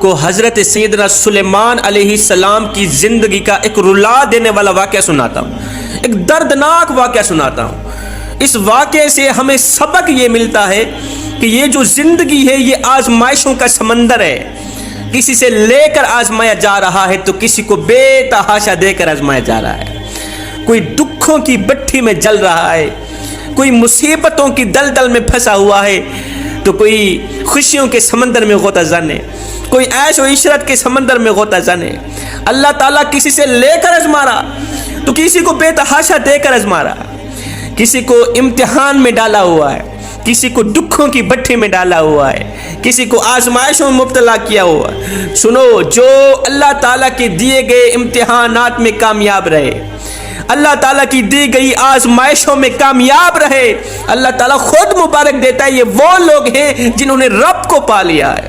کو حضرت سیدنا سلیمان علیہ السلام کی زندگی کا ایک رلا دینے والا واقعہ سناتا ہوں، ایک دردناک واقعہ سناتا ہوں۔ اس واقعے سے ہمیں سبق یہ ملتا ہے کہ یہ جو زندگی ہے یہ آزمائشوں کا سمندر ہے، کسی سے لے کر آزمایا جا رہا ہے تو کسی کو بے تحاشا دے کر آزمایا جا رہا ہے۔ کوئی دکھوں کی بٹھی میں جل رہا ہے، کوئی مصیبتوں کی دلدل میں پھنسا ہوا ہے تو کوئی خوشیوں کے سمندر میں غوطہ زن ہے، کوئی عیش و عشرت کے سمندر میں غوطہ زن ہے۔ اللہ تعالیٰ کسی سے لے کر آزما رہا تو کسی کو بے تحاشا دے کر آزما رہا، کسی کو امتحان میں ڈالا ہوا ہے، کسی کو دکھوں کی بٹھی میں ڈالا ہوا ہے، کسی کو آزمائشوں میں مبتلا کیا ہوا ہے۔ سنو، جو اللہ تعالیٰ کے دیے گئے امتحانات میں کامیاب رہے، اللہ تعالیٰ کی دی گئی آزمائشوں میں کامیاب رہے، اللہ تعالیٰ خود مبارک دیتا ہے۔ یہ وہ لوگ ہیں جنہوں نے رب کو پا لیا ہے،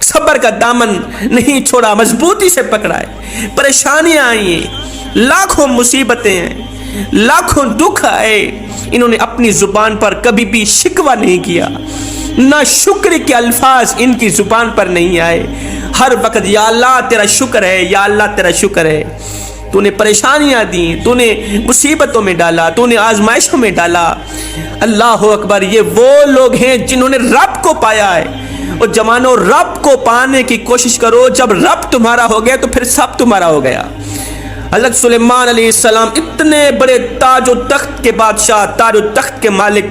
صبر کا دامن نہیں چھوڑا، مضبوطی سے پکڑا ہے۔ پریشانیاں آئی ہیں، لاکھوں مصیبتیں ہیں، لاکھوں دکھ آئے، انہوں نے اپنی زبان پر کبھی بھی شکوہ نہیں کیا، نہ شکر کے الفاظ ان کی زبان پر نہیں آئے۔ ہر وقت یا اللہ تیرا شکر ہے، یا اللہ تیرا شکر ہے، تو نے پریشانیاں دیں، تو نے مصیبتوں میں ڈالا، تو نے آزمائشوں میں ڈالا۔ اللہ اکبر، یہ وہ لوگ ہیں جنہوں نے رب کو پایا ہے۔ اور جوانوں، رب کو پانے کی کوشش کرو، جب رب تمہارا ہو گیا تو پھر سب تمہارا ہو گیا۔ حضرت سلیمان علیہ السلام اتنے بڑے تاج و تخت کے بادشاہ، تاج و تخت کے مالک،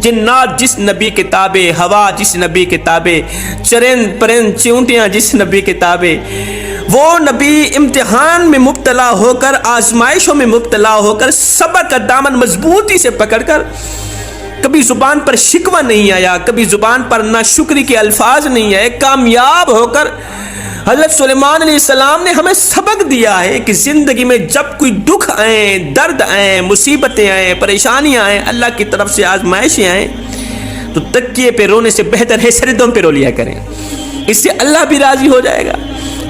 جنات جس نبی کے تابع، ہوا جس نبی کے تابع، چرند پرند چیونٹیاں جس نبی کے تابع، وہ نبی امتحان میں مبتلا ہو کر، آزمائشوں میں مبتلا ہو کر، صبر کا دامن مضبوطی سے پکڑ کر، کبھی زبان پر شکوہ نہیں آیا، کبھی زبان پر نہ شکری کے الفاظ نہیں آئے، کامیاب ہو کر حضرت سلیمان علیہ السلام نے ہمیں سبق دیا ہے کہ زندگی میں جب کوئی دکھ آئیں، درد آئیں، مصیبتیں آئیں، پریشانیاں آئیں، اللہ کی طرف سے آزمائشیں آئیں تو تکیے پہ رونے سے بہتر ہے سردوں پہ رو لیا کریں، اس سے اللہ بھی راضی ہو جائے گا،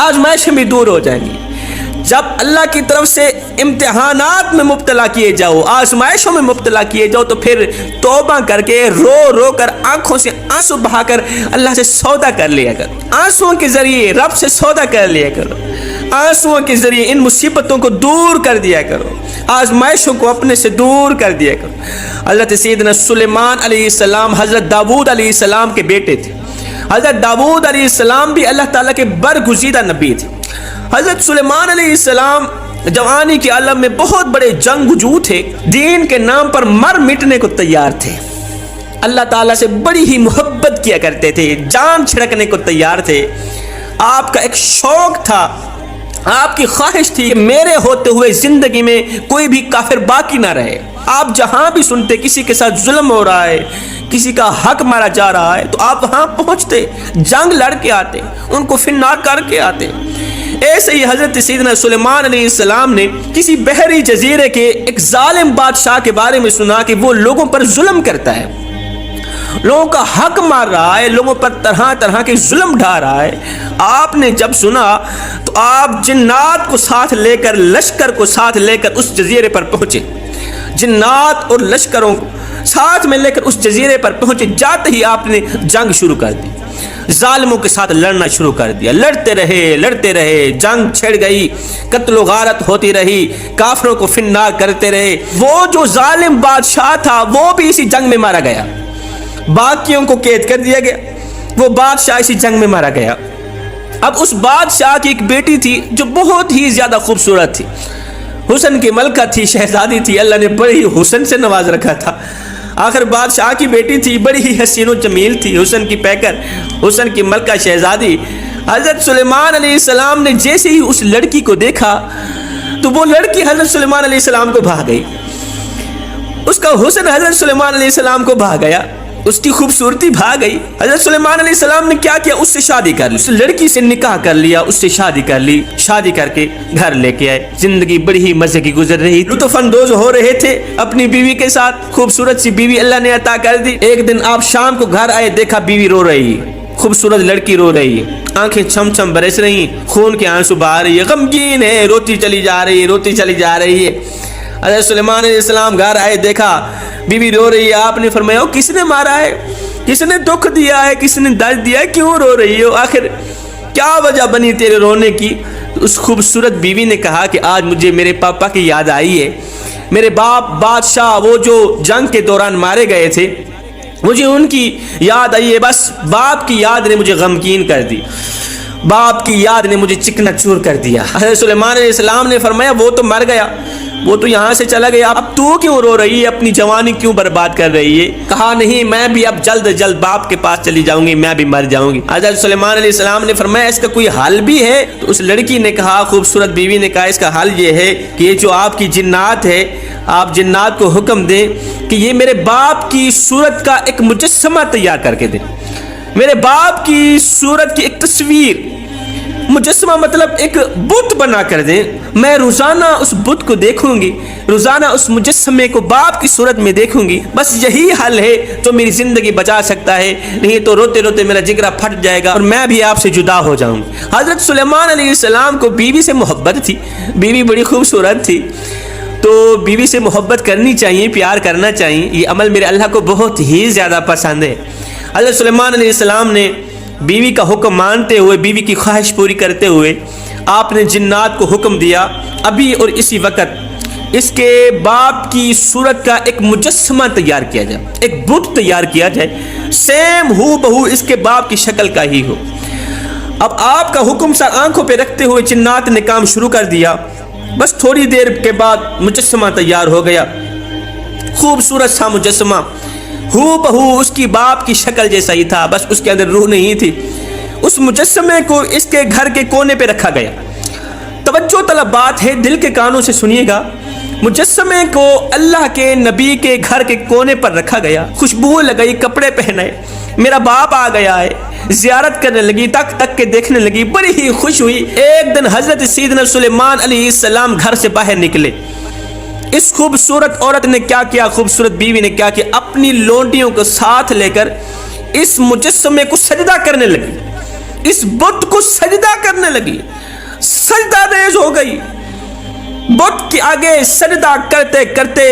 آزمائشیں بھی دور ہو جائیں گی۔ جب اللہ کی طرف سے امتحانات میں مبتلا کیے جاؤ، آزمائشوں میں مبتلا کیے جاؤ تو پھر توبہ کر کے، رو رو کر، آنکھوں سے آنسو بہا کر اللہ سے سودا کر لیا کرو، آنسوؤں کے ذریعے رب سے سودا کر لیا کرو، آنسوؤں کے ذریعے ان مصیبتوں کو دور کر دیا کرو، آزمائشوں کو اپنے سے دور کر دیا کرو۔ حضرت سیدنا سلیمان علیہ السلام حضرت داؤد علیہ السلام کے بیٹے تھے۔ حضرت داؤد علیہ السلام بھی اللہ تعالیٰ کے برگزیدہ نبی تھے۔ حضرت سلیمان علیہ السلام جوانی کے عالم میں بہت بڑے جنگجو تھے، دین کے نام پر مر مٹنے کو تیار تھے، اللہ تعالیٰ سے بڑی ہی محبت کیا کرتے تھے، جان چھڑکنے کو تیار تھے۔ آپ کا ایک شوق تھا، آپ کی خواہش تھی کہ میرے ہوتے ہوئے زندگی میں کوئی بھی کافر باقی نہ رہے۔ آپ جہاں بھی سنتے کسی کے ساتھ ظلم ہو رہا ہے، کسی کا حق مارا جا رہا ہے تو آپ وہاں پہنچتے، جنگ لڑ کے آتے، ان کو فنار کر کے آتے۔ ایسے ہی حضرت سیدنا سلیمان علیہ السلام نے کسی بحری جزیرے کے ایک ظالم بادشاہ کے بارے میں سنا کہ وہ لوگوں پر ظلم کرتا ہے، لوگوں کا حق مار رہا ہے، لوگوں پر طرح طرح کے ظلم ڈھا رہا ہے۔ آپ نے جب سنا تو آپ جنات کو ساتھ لے کر، لشکر کو ساتھ لے کر اس جزیرے پر پہنچے، جنات اور لشکروں کو ساتھ میں لے کر اس جزیرے پر پہنچے۔ جاتے ہی آپ نے جنگ شروع کر دی، ظالموں کے ساتھ لڑنا شروع کر دیا، لڑتے رہے، جنگ چھڑ گئی، قتل و غارت ہوتی رہی، کافروں کو فنار کرتے رہے۔ وہ جو ظالم بادشاہ تھا وہ بھی اسی جنگ میں مارا گیا، باقیوں کو قید کر دیا گیا، وہ بادشاہ اسی جنگ میں مارا گیا۔ اب اس بادشاہ کی ایک بیٹی تھی جو بہت ہی زیادہ خوبصورت تھی، حسن کی ملکہ تھی، شہزادی تھی، اللہ نے بڑی حسن سے نواز رکھا تھا۔ آخر بادشاہ کی بیٹی تھی، بڑی ہی حسین و جمیل تھی، حسن کی پیکر، حسن کی ملکہ شہزادی۔ حضرت سلیمان علیہ السلام نے جیسے ہی اس لڑکی کو دیکھا تو وہ لڑکی حضرت سلیمان علیہ السلام کو بھا گئی، اس کا حسن حضرت سلیمان علیہ السلام کو بھا گیا، اس کی خوبصورتی بھا گئی۔ حضرت سلیمان علیہ السلام نے کیا کیا؟ اس سے شادی کر لی، اس لڑکی سے نکاح کر لیا، اس سے شادی کر لی، شادی کر کے گھر لے کے آئے۔ زندگی بڑی ہی مزے کی گزر رہی، لطف اندوز ہو رہے تھے اپنی بیوی کے ساتھ، خوبصورت سی بیوی اللہ نے عطا کر دی۔ ایک دن آپ شام کو گھر آئے، دیکھا بیوی رو رہی ہے، خوبصورت لڑکی رو رہی ہے، آنکھیں چھم چھم برس رہی ہیں، خون کے آنسو بہا رہی ہے، غمگین ہے، روتی چلی جا رہی ہے۔ حضرت سلیمان علیہ السلام گھر آئے، دیکھا بیوی رو رہی ہے۔ آپ نے فرمایا کس نے مارا ہے، کس نے دکھ دیا ہے، کس نے درد دیا ہے، کیوں رو رہی ہو، آخر کیا وجہ بنی تیرے رونے کی؟ اس خوبصورت بیوی نے کہا کہ آج مجھے میرے پاپا کی یاد آئی ہے، میرے باپ بادشاہ وہ جو جنگ کے دوران مارے گئے تھے، مجھے ان کی یاد آئی ہے، بس باپ کی یاد نے مجھے غمگین کر دی، باپ کی یاد نے مجھے چکنا چور کر دیا۔ حضرت سلیمان علیہ السلام نے فرمایا وہ تو مر گیا، وہ تو یہاں سے چلا گیا، اب تو کیوں رو رہی ہے، اپنی جوانی کیوں برباد کر رہی ہے؟ کہا نہیں، میں بھی اب جلد جلد باپ کے پاس چلی جاؤں گی، میں بھی مر جاؤں گی۔ حضرت سلیمان علیہ السلام نے فرمایا اس کا کوئی حل بھی ہے؟ تو اس لڑکی نے کہا، خوبصورت بیوی نے کہا اس کا حل یہ ہے کہ یہ جو آپ کی جنات ہے، آپ جنات کو حکم دیں کہ یہ میرے باپ کی صورت کا ایک مجسمہ تیار کر کے دیں، میرے باپ کی صورت کی ایک تصویر، مجسمہ مطلب ایک بت بنا کر دیں، میں روزانہ اس بت کو دیکھوں گی، روزانہ اس مجسمے کو باپ کی صورت میں دیکھوں گی، بس یہی حل ہے جو میری زندگی بچا سکتا ہے، نہیں تو روتے روتے میرا جگرا پھٹ جائے گا اور میں بھی آپ سے جدا ہو جاؤں گی۔ حضرت سلیمان علیہ السلام کو بیوی سے محبت تھی، بیوی بڑی خوبصورت تھی، تو بیوی سے محبت کرنی چاہیے، پیار کرنا چاہیے، یہ عمل میرے اللہ کو بہت ہی زیادہ پسند ہے۔ حضرت سلیمان علیہ السلام نے بیوی کا حکم مانتے ہوئے، بیوی کی خواہش پوری کرتے ہوئے، آپ نے جنات کو حکم دیا ابھی اور اسی وقت اس کے باپ کی صورت کا ایک مجسمہ تیار کیا جائے، ایک بت تیار کیا جائے، سیم ہو بہو اس کے باپ کی شکل کا ہی ہو۔ اب آپ کا حکم سر آنکھوں پہ رکھتے ہوئے جنات نے کام شروع کر دیا، بس تھوڑی دیر کے بعد مجسمہ تیار ہو گیا، خوبصورت سا مجسمہ، ہو بہو اس کی باپ کی شکل جیسا ہی تھا، بس اس کے اندر روح نہیں تھی۔ اس مجسمے کو اس کے گھر کے کونے پہ رکھا گیا۔ توجہ طلب بات ہے، دل کے کانوں سے سنیے گا، مجسمے کو اللہ کے نبی کے گھر کے کونے پر رکھا گیا، خوشبو لگائی، کپڑے پہنائے، میرا باپ آ گیا ہے، زیارت کرنے لگی، تک تک کے دیکھنے لگی، بڑی ہی خوش ہوئی۔ ایک دن حضرت سیدنا سلیمان علیہ السلام گھر سے باہر نکلے، اس خوبصورت عورت نے کیا کیا، خوبصورت بیوی نے کیا کیا، اپنی لونڈیوں کو ساتھ لے کر اس مجسمے کو سجدہ کرنے لگی، اس بت کو سجدہ کرنے لگی، سجدہ ریز ہو گئی، بت کے آگے سجدہ کرتے کرتے،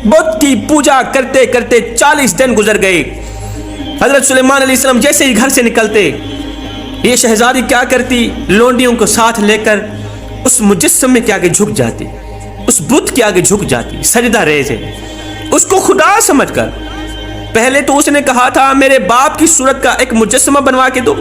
بت کی پوجا کرتے کرتے 40 دن گزر گئے۔ حضرت سلیمان علیہ السلام جیسے ہی گھر سے نکلتے، یہ شہزادی کیا کرتی، لونڈیوں کو ساتھ لے کر اس مجسمے کے آگے جھک جاتی، اس بت کے آگے جھک جاتی، سجدہ ریز ہے، اس کو خدا سمجھ کر۔ پہلے تو اس نے کہا تھا میرے باپ کی صورت کا ایک مجسمہ بنوا کے دو،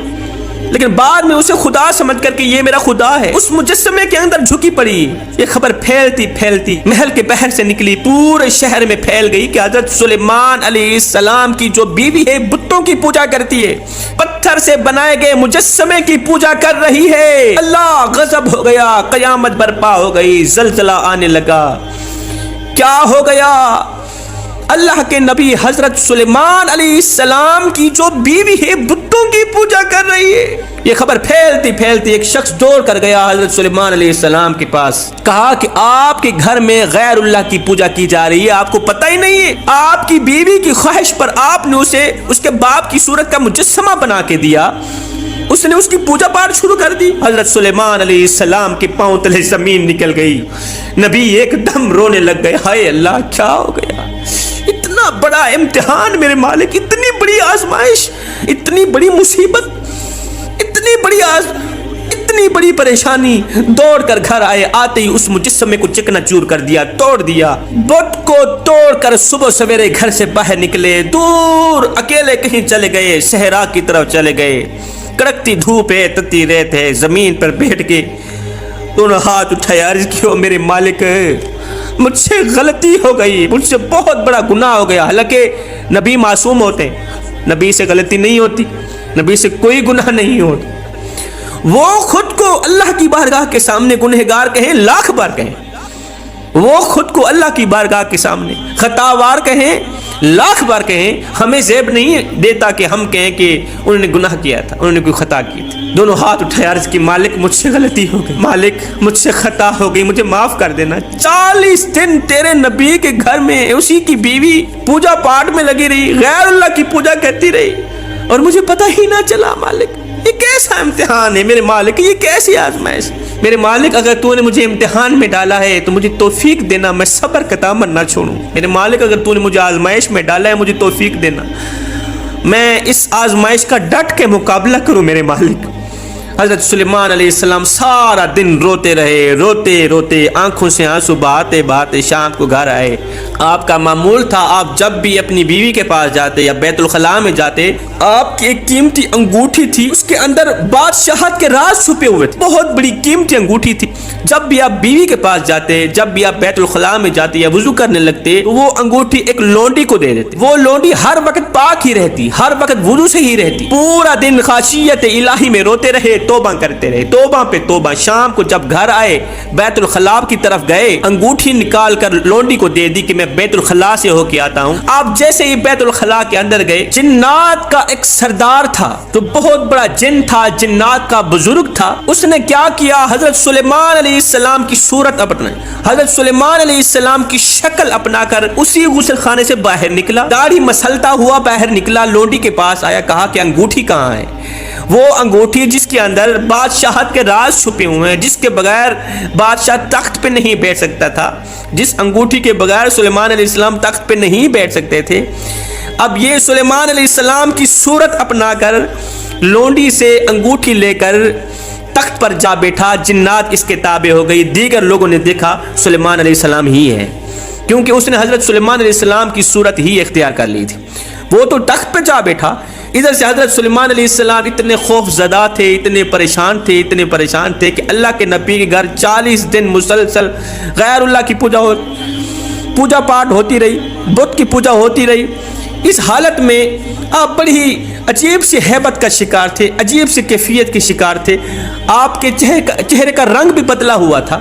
لیکن بعد میں اسے خدا سمجھ کر کہ یہ میرا خدا ہے، اس مجسمے کے اندر جھکی پڑی۔ یہ خبر پھیلتی پھیلتی محل کے باہر سے نکلی، پورے شہر میں پھیل گئی کہ حضرت سلیمان علیہ السلام کی جو بیوی ہے بتوں کی پوجا کرتی ہے، پتھر سے بنائے گئے مجسمے کی پوجا کر رہی ہے۔ اللہ غضب ہو گیا، قیامت برپا ہو گئی، زلزلہ آنے لگا۔ کیا ہو گیا؟ اللہ کے نبی حضرت سلیمان علیہ السلام کی جو بیوی ہے بتوں کی پوجا کر رہی ہے۔ یہ خبر پھیلتی پھیلتی ایک شخص دوڑ کر گیا حضرت سلیمان علیہ السلام کے پاس، کہا کہ آپ کے گھر میں غیر اللہ کی پوجا کی جا رہی ہے، آپ کو پتہ ہی نہیں ہے، آپ کی بیوی کی خواہش پر آپ نے اسے اس کے باپ کی صورت کا مجسمہ بنا کے دیا، اس نے اس کی پوجا پاٹ شروع کر دی۔ حضرت سلیمان علیہ السلام کے پاؤں تلے زمین نکل گئی، نبی ایک دم رونے لگ گئے، ہائے اللہ کیا ہو گیا، اتنا بڑا امتحان میرے مالک، اتنی بڑی آزمائش، اتنی بڑی مصیبت، اتنی بڑی پریشانی۔ دوڑ کر گھر آئے، آتے ہی اس مجسمے کو چکنا چور کر دیا، توڑ دیا، بت کو توڑ کر صبح سویرے گھر سے باہر نکلے، دور اکیلے کہیں چلے گئے، صحرا کی طرف چلے گئے، کڑکتی دھوپ ہے، تتی ریت ہے، زمین پر بیٹھ کے دونوں ہاتھ اٹھایا، عرض کیا میرے مالک مجھ سے غلطی ہو گئی، مجھ سے بہت بڑا گناہ ہو گیا۔ حالانکہ نبی معصوم ہوتے ہیں، نبی سے غلطی نہیں ہوتی، نبی سے کوئی گناہ نہیں ہوتا، وہ خود کو اللہ کی بارگاہ کے سامنے گنہگار کہیں، لاکھ بار کہیں، وہ خود کو اللہ کی بارگاہ کے سامنے خطاوار کہیں، لاکھ بار کہیں، ہمیں زیب نہیں دیتا کہ ہم کہیں کہ انہوں نے گناہ کیا تھا، انہوں نے کوئی خطا کی تھی۔ دونوں ہاتھ اٹھائے، عرض کی مالک مجھ سے غلطی ہو گئی، مالک مجھ سے خطا ہو گئی، مجھے معاف کر دینا۔ 40 دن تیرے نبی کے گھر میں اسی کی بیوی پوجا پاٹ میں لگی رہی، غیر اللہ کی پوجا کرتی رہی، اور مجھے پتہ ہی نہ چلا۔ مالک یہ کیسا امتحان ہے میرے مالک، یہ کیسی آزمائش؟ میرے مالک اگر تو نے مجھے امتحان میں ڈالا ہے تو مجھے توفیق دینا، میں صبر کا دامن نہ چھوڑوں۔ میرے مالک اگر تو نے مجھے آزمائش میں ڈالا ہے مجھے توفیق دینا، میں اس آزمائش کا ڈٹ کے مقابلہ کروں۔ میرے مالک حضرت سلیمان علیہ السلام سارا دن روتے رہے، روتے روتے آنکھوں سے آنسو بہاتے بہاتے شام کو گھر آئے۔ آپ کا معمول تھا آپ جب بھی اپنی بیوی کے پاس جاتے یا بیت الخلاء میں جاتے، آپ کی ایک قیمتی انگوٹھی تھی، اس کے اندر بادشاہت کے راز چھپے ہوئے تھے، بہت بڑی قیمتی انگوٹھی تھی۔ جب بھی آپ بیوی کے پاس جاتے، جب بھی آپ بیت الخلاء میں جاتے یا وضو کرنے لگتے، وہ انگوٹھی ایک لونڈی کو دے دیتے۔ وہ لونڈی ہر وقت پاک ہی رہتی، ہر وقت وضو سے ہی رہتی، پورا دن خاشیت الہی میں روتے رہے، توبہ کرتے رہے، توبہ پہ توبہ۔ شام کو جب گھر آئے، بیت الخلاء کی طرف گئے، انگوٹھی نکال کر لونڈی کو دے دی کہ میں بیت الخلاء سے ہو کے آتا ہوں۔ آپ جیسے ہی بیت الخلاء کے اندر گئے، جنات کا ایک سردار تھا، تو بہت بڑا جن تھا، جنات کا بزرگ تھا، اس نے کیا کیا، حضرت سلیمان علیہ السلام کی صورت اپنائی، حضرت سلیمان علیہ السلام کی شکل اپنا کر اسی غسل خانے سے باہر نکلا، داڑھی مسلتا ہوا باہر نکلا، لونڈی کے پاس آیا، کہا کہ انگوٹھی کہاں ہے؟ وہ انگوٹھی جس کے اندر بادشاہت کے راز چھپے ہوئے ہیں، جس کے بغیر بادشاہ تخت پہ نہیں بیٹھ سکتا تھا، جس انگوٹھی کے بغیر سلیمان علیہ السلام تخت پہ نہیں بیٹھ سکتے تھے، اب یہ سلیمان علیہ السلام کی صورت اپنا کر لونڈی سے انگوٹھی لے کر تخت پر جا بیٹھا، جنات اس کے تابع ہو گئی، دیگر لوگوں نے دیکھا سلیمان علیہ السلام ہی ہے، کیونکہ اس نے حضرت سلیمان علیہ السلام کی صورت ہی اختیار کر لی تھی۔ وہ تو تخت پہ جا بیٹھا، ادھر سے حضرت سلیمان علیہ السلام اتنے خوف زدہ تھے، اتنے پریشان تھے کہ اللہ کے نبی کے گھر 40 دن مسلسل غیر اللہ کی پوجا پاٹ ہوتی رہی، بت کی پوجا ہوتی رہی۔ اس حالت میں آپ بڑی ہی عجیب سی ہیبت کا شکار تھے، عجیب سی کیفیت کے شکار تھے، آپ کے چہرے کا رنگ بھی بدلا ہوا تھا۔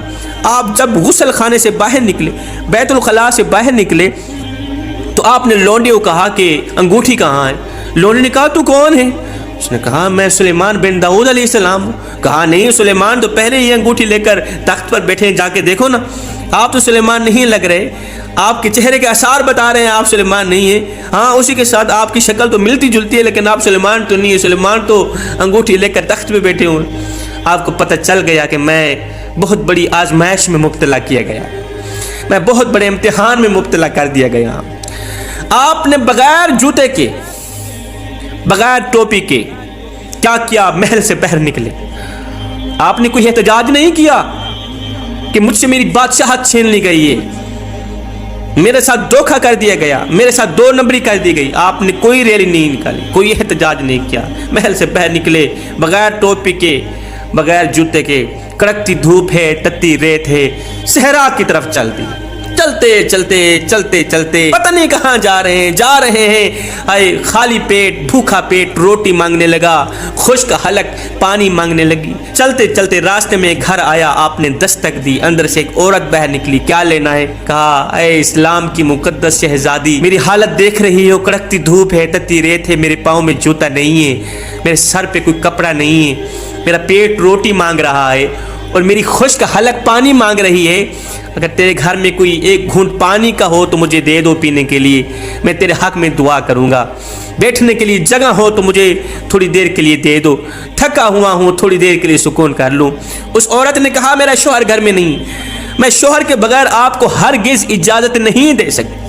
آپ جب غسل خانے سے باہر نکلے، بیت الخلاء سے باہر نکلے، تو آپ نے لونڈی کو کہا کہ انگوٹھی کہاں ہے؟ لونڈی نے کہا تو کون ہے؟ اس نے کہا میں سلیمان بن داؤد علیہ السلام ہوں۔ کہا نہیں، سلیمان تو پہلے ہی انگوٹھی لے کر تخت پر بیٹھے، جا کے دیکھو نا، آپ تو سلیمان نہیں لگ رہے، آپ کے چہرے کے آثار بتا رہے ہیں آپ سلیمان نہیں ہیں، ہاں اسی کے ساتھ آپ کی شکل تو ملتی جلتی ہے، لیکن آپ سلیمان تو نہیں ہے، سلیمان تو انگوٹھی لے کر تخت پہ بیٹھے ہوئے۔ آپ کو پتہ چل گیا کہ میں بہت بڑی آزمائش میں مبتلا کیا گیا، میں بہت بڑے امتحان میں مبتلا کر دیا گیا۔ آپ نے بغیر جوتے کے، بغیر ٹوپی کے کیا کیا؟ محل سے باہر نکلے، آپ نے کوئی احتجاج نہیں کیا کہ مجھ سے میری بادشاہت چھین لی گئی ہے، میرے ساتھ دھوکہ کر دیا گیا، میرے ساتھ 2 نمبری کر دی گئی۔ آپ نے کوئی ریلی نہیں نکالی، کوئی احتجاج نہیں کیا، محل سے باہر نکلے بغیر ٹوپی کے، بغیر جوتے کے، کڑکتی دھوپ ہے، تتی ریت ہے، صحرا کی طرف چلتے پتہ نہیں کہاں جا رہے ہیں، آئے خالی پیٹ، بھوکا پیٹ روٹی مانگنے لگا، خشک حلق پانی مانگنے لگی۔ چلتے راستے میں گھر آیا، آپ نے دستک دی، اندر سے ایک عورت باہر نکلی، کیا لینا ہے؟ کہا اے اسلام کی مقدس شہزادی، میری حالت دیکھ رہی ہو، کڑکتی دھوپ ہے، تتی ریت ہے، میرے پاؤں میں جوتا نہیں ہے، میرے سر پہ کوئی کپڑا نہیں ہے، میرا پیٹ روٹی مانگ رہا ہے اور میری خشک حلق پانی مانگ رہی ہے۔ اگر تیرے گھر میں کوئی ایک گھونٹ پانی کا ہو تو مجھے دے دو پینے کے لیے، میں تیرے حق میں دعا کروں گا۔ بیٹھنے کے لیے جگہ ہو تو مجھے تھوڑی دیر کے لیے دے دو، تھکا ہوا ہوں، تھوڑی دیر کے لیے سکون کر لوں۔ اس عورت نے کہا میرا شوہر گھر میں نہیں، میں شوہر کے بغیر آپ کو ہرگز اجازت نہیں دے سکتی،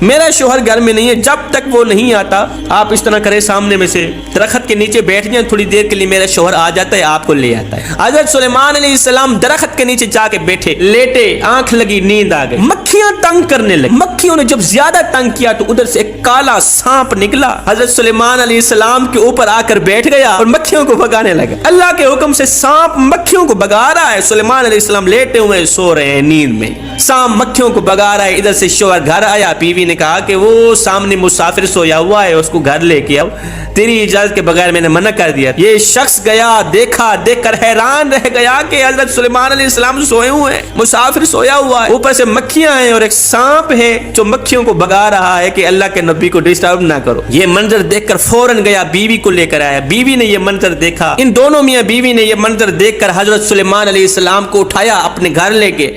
میرا شوہر گھر میں نہیں ہے، جب تک وہ نہیں آتا آپ اس طرح کریں، سامنے میں سے درخت کے نیچے بیٹھ جائیں، تھوڑی دیر کے لیے میرا شوہر آ جاتا ہے، آپ کو لے آتا ہے۔ حضرت سلیمان علیہ السلام درخت کے نیچے جا کے بیٹھے، لیٹے، آنکھ لگی، نیند آ گئی، مکھیاں تنگ کرنے لگی۔ مکھیوں نے جب زیادہ تنگ کیا تو ادھر سے ایک کالا سانپ نکلا، حضرت سلیمان علیہ السلام کے اوپر آ کر بیٹھ گیا اور مکھیوں کو بھگانے لگا۔ اللہ کے حکم سے سانپ مکھیوں کو بھگا رہا ہے، سلیمان علیہ السلام لیٹے ہوئے سو رہے ہیں نیند میں، سانپ مکھیوں کو بھگا رہا ہے۔ ادھر سے شوہر گھر آیا، بیوی نے کہا کہ وہ سامنے مسافر سویا ہوا ہے، اس کو گھر لے کے آؤ، تیری اجازت کے بغیر میں نے منع کر دیا۔ یہ شخص گیا، دیکھا، دیکھ کر حیران رہ گیا کہ حضرت سلیمان علیہ السلام سوئے ہوئے ہیں، مسافر سویا ہوا ہے، اوپر سے مکھیاں ہیں اور ایک سانپ ہے جو مکھیوں کو بھگا رہا ہے کہ اللہ کے نبی کو ڈسٹرب نہ کرو۔ یہ منظر دیکھ کر فوراً گیا، بیوی کو لے کر آیا، بیوی نے یہ منظر دیکھا، ان دونوں میاں بیوی نے یہ منظر دیکھ کر حضرت سلیمان علیہ السلام کو اٹھایا، اپنے گھر لے کے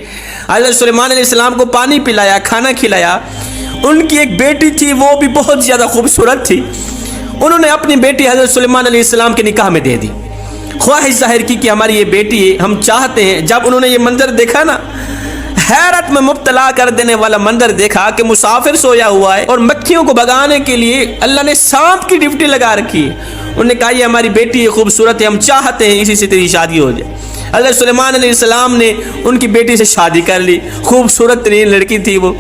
حضرت سلیمان علیہ السلام کو پانی پلایا، کھانا کھلایا۔ ان کی ایک بیٹی تھی، وہ بھی بہت زیادہ خوبصورت تھی، انہوں نے اپنی بیٹی حضرت سلیمان علیہ السلام کے نکاح میں دے دی، خواہش ظاہر کی کہ ہماری یہ بیٹی ہے، ہم چاہتے ہیں۔ جب انہوں نے یہ منظر دیکھا نا، حیرت میں مبتلا کر دینے والا منظر دیکھا کہ مسافر سویا ہوا ہے اور مکھیوں کو بھگانے کے لیے اللہ نے سانپ کی ڈیوٹی لگا رکھی ہے، انہوں نے کہا یہ ہماری بیٹی خوبصورت ہے, ہم چاہتے ہیں اسی سے تیری شادی ہو جائے. حضرت سلیمان علیہ السلام نے ان کی بیٹی سے شادی کر لی. خوبصورت ترین لڑکی تھی وہ.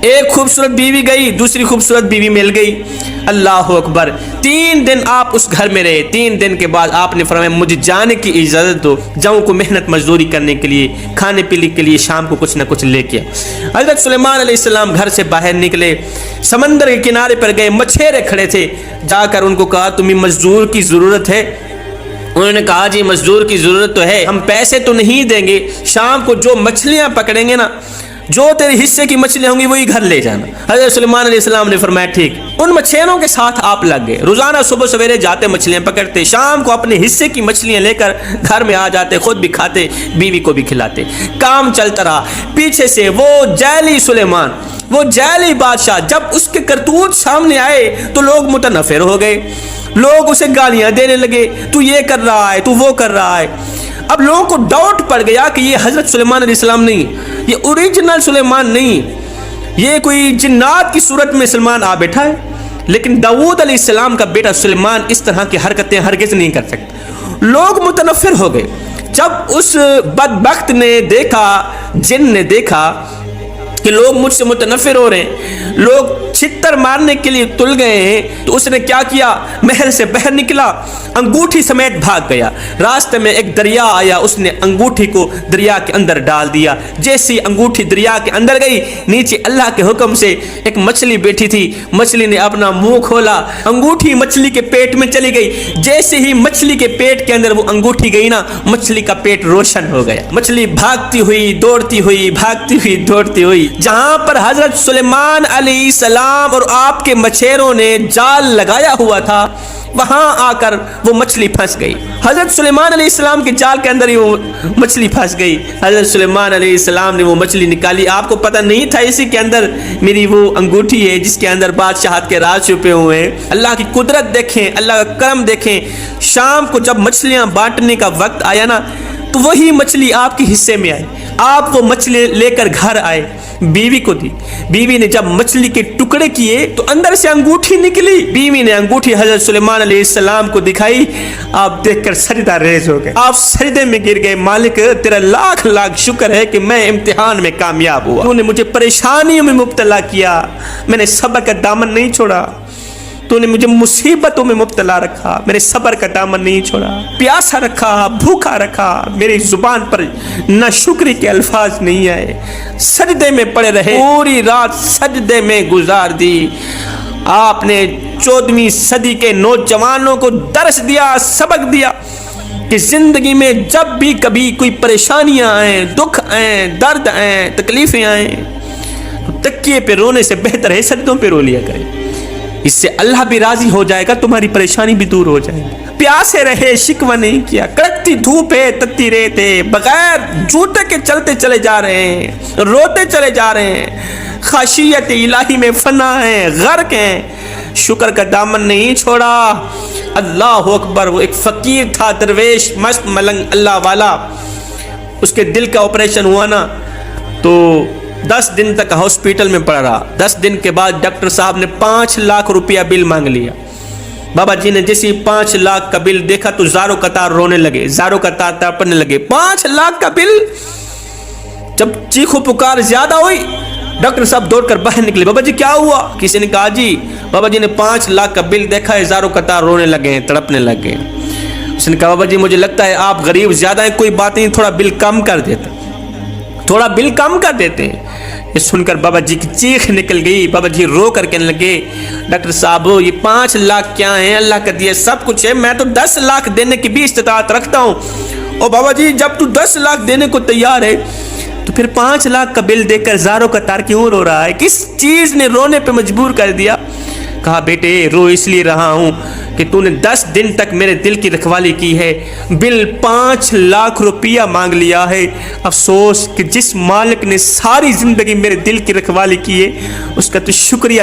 ایک خوبصورت بیوی گئی, دوسری خوبصورت بیوی مل گئی. اللہ اکبر. 3 دن آپ اس گھر میں رہے. 3 دن کے بعد آپ نے فرمایا مجھے جانے کی اجازت دو, جاؤں کو محنت مزدوری کرنے کے لیے, کھانے پینے کے لیے شام کو کچھ نہ کچھ لے کے. حضرت سلیمان علیہ السلام گھر سے باہر نکلے, سمندر کے کنارے پر گئے. مچھیرے کھڑے تھے. جا کر ان کو کہا تمہیں مزدور کی ضرورت ہے؟ انہوں نے کہا جی مزدور کی ضرورت تو ہے, ہم پیسے تو نہیں دیں گے, شام کو جو مچھلیاں پکڑیں گے نا, جو تیرے حصے کی مچھلیاں ہوں گی وہی گھر لے جانا. حضرت سلیمان علیہ السلام نے فرمایا ٹھیک. ان مچھلیوں کے ساتھ آپ لگ گئے. روزانہ صبح سویرے جاتے مچھلیاں پکڑتے, شام کو اپنے حصے کی مچھلیاں لے کر گھر میں آ جاتے, خود بھی کھاتے, بیوی کو بھی کھلاتے. کام چلتا رہا. پیچھے سے وہ جیلی سلیمان, وہ جیلی بادشاہ, جب اس کے کرتوت سامنے آئے تو لوگ متنفر ہو گئے. لوگ اسے گالیاں دینے لگے, تو یہ کر رہا ہے, تو وہ کر رہا ہے. اب لوگوں کو ڈاؤٹ پڑ گیا کہ یہ حضرت سلیمان علیہ السلام نہیں, یہ اوریجنل سلیمان نہیں, یہ کوئی جنات کی صورت میں سلیمان آ بیٹھا ہے. لیکن داؤد علیہ السلام کا بیٹا سلیمان اس طرح کی حرکتیں ہرگز نہیں کر سکتا. لوگ متنفر ہو گئے. جب اس بدبخت نے دیکھا, جن نے دیکھا کہ لوگ مجھ سے متنفر ہو رہے ہیں, لوگ چھتر مارنے کے لیے تل گئے ہیں, تو اس نے کیا کیا, محل سے باہر نکلا, انگوٹھی سمیت بھاگ گیا. راستے میں ایک دریا آیا, اس نے انگوٹھی کو دریا کے اندر ڈال دیا. جیسی انگوٹھی دریا کے اندر گئی, نیچے اللہ کے حکم سے ایک مچھلی بیٹھی تھی. مچھلی نے اپنا منہ کھولا, انگوٹھی مچھلی کے پیٹ میں چلی گئی. جیسے ہی مچھلی کے پیٹ کے اندر وہ انگوٹھی گئی نا, مچھلی کا پیٹ روشن ہو گیا. مچھلی بھاگتی ہوئی, دوڑتی ہوئی, بھاگتی ہوئی, دوڑتی ہوئی. جہاں پر حضرت سلیمان علیہ السلام اور آپ کے مچھیروں نے جال لگایا ہوا تھا, وہاں آ کر وہ مچھلی پھنس گئی. حضرت سلیمان علیہ السلام کے جال کے اندر ہی وہ مچھلی پھنس گئی. حضرت سلیمان علیہ السلام نے وہ مچھلی نکالی. آپ کو پتہ نہیں تھا اسی کے اندر میری وہ انگوٹھی ہے جس کے اندر بادشاہت کے راز چھپے ہوئے ہیں. اللہ کی قدرت دیکھیں, اللہ کا کرم دیکھیں. شام کو جب مچھلیاں بانٹنے کا وقت آیا نا, تو وہی مچھلی آپ کے حصے میں آئی. آپ وہ مچھلی لے کر گھر آئے, بیوی کو دی. بیوی نے جب مچھلی کے ٹکڑے کیے تو اندر سے انگوٹھی نکلی. بیوی نے انگوٹھی حضرت سلیمان علیہ السلام کو دکھائی. آپ دیکھ کر سجدہ ریز ہو گئے, آپ سجدے میں گر گئے. مالک تیرا لاکھ لاکھ شکر ہے کہ میں امتحان میں کامیاب ہوا. تو نے مجھے پریشانیوں میں مبتلا کیا, میں نے صبر کا دامن نہیں چھوڑا. تو نے مجھے مصیبتوں میں مبتلا رکھا, میرے صبر کا دامن نہیں چھوڑا. پیاسا رکھا, بھوکا رکھا, میری زبان پر نہ شکری کے الفاظ نہیں آئے. سجدے میں پڑے رہے, پوری رات سجدے میں گزار دی. آپ نے 14ویں صدی کے نوجوانوں کو درس دیا, سبق دیا کہ زندگی میں جب بھی کبھی کوئی پریشانیاں آئیں, دکھ آئیں, درد آئیں, تکلیفیں آئیں, تو تکیے پہ رونے سے بہتر ہے سجدوں پہ رو لیا کریں. اس سے اللہ بھی راضی ہو جائے گا, تمہاری پریشانی بھی دور ہو جائے گی. پیاسے رہے, شکوہ نہیں کیا. کڑکتی دھوپ ہے, تتی ریت ہے, بغیر جوتے کے چلتے چلے جا رہے ہیں, روتے چلے جا رہے ہیں. خاشیت الہی میں فنا ہیں, غرق ہیں, شکر کا دامن نہیں چھوڑا. اللہ اکبر. وہ ایک فقیر تھا, درویش, مست ملنگ اللہ والا. اس کے دل کا آپریشن ہوا نا, تو 10 دن تک ہاسپیٹل میں پڑا رہا. 10 دن کے بعد ڈاکٹر صاحب نے 5 لاکھ روپیہ بل مانگ لیا. بابا جی نے جیسے 5 لاکھ کا بل دیکھا تو زاروں قطار رونے لگے, زاروں قطار تڑپنے لگے. 5 لاکھ کا بل. جب چیخو پکار زیادہ ہوئی, ڈاکٹر صاحب دوڑ کر باہر نکلے. بابا جی کیا ہوا؟ کسی نے کہا جی بابا جی نے 5 لاکھ کا بل دیکھا ہے, زاروں قطار رونے لگے ہیں, تڑپنے لگے. اس نے کہا بابا جی مجھے لگتا ہے آپ غریب زیادہ ہیں, کوئی بات نہیں, تھوڑا بل کم کر دیتے, تھوڑا بل کم کر دیتے ہیں. یہ سن کر بابا جی کی چیخ نکل گئی. بابا جی رو کر کہنے لگے ڈاکٹر صاحب یہ 5 لاکھ کیا ہیں, اللہ کا دیا سب کچھ ہے, میں تو 10 لاکھ دینے کی بھی استطاعت رکھتا ہوں. اور بابا جی جب تو 10 لاکھ دینے کو تیار ہے تو پھر 5 لاکھ کا بل دے کر زاروں کا تار کیوں رو رہا ہے, کس چیز نے رونے پہ مجبور کر دیا؟ کہا بیٹے رو اس لیے رہا ہوں کہ تو نے 10 دن تک میرے دل کی رکھوالی کی ہے, بل 5 لاکھ روپیہ مانگ لیا ہے. افسوس کہ جس مالک نے ساری زندگی میرے دل کی رکھوالی کی ہے اس کا تو شکریہ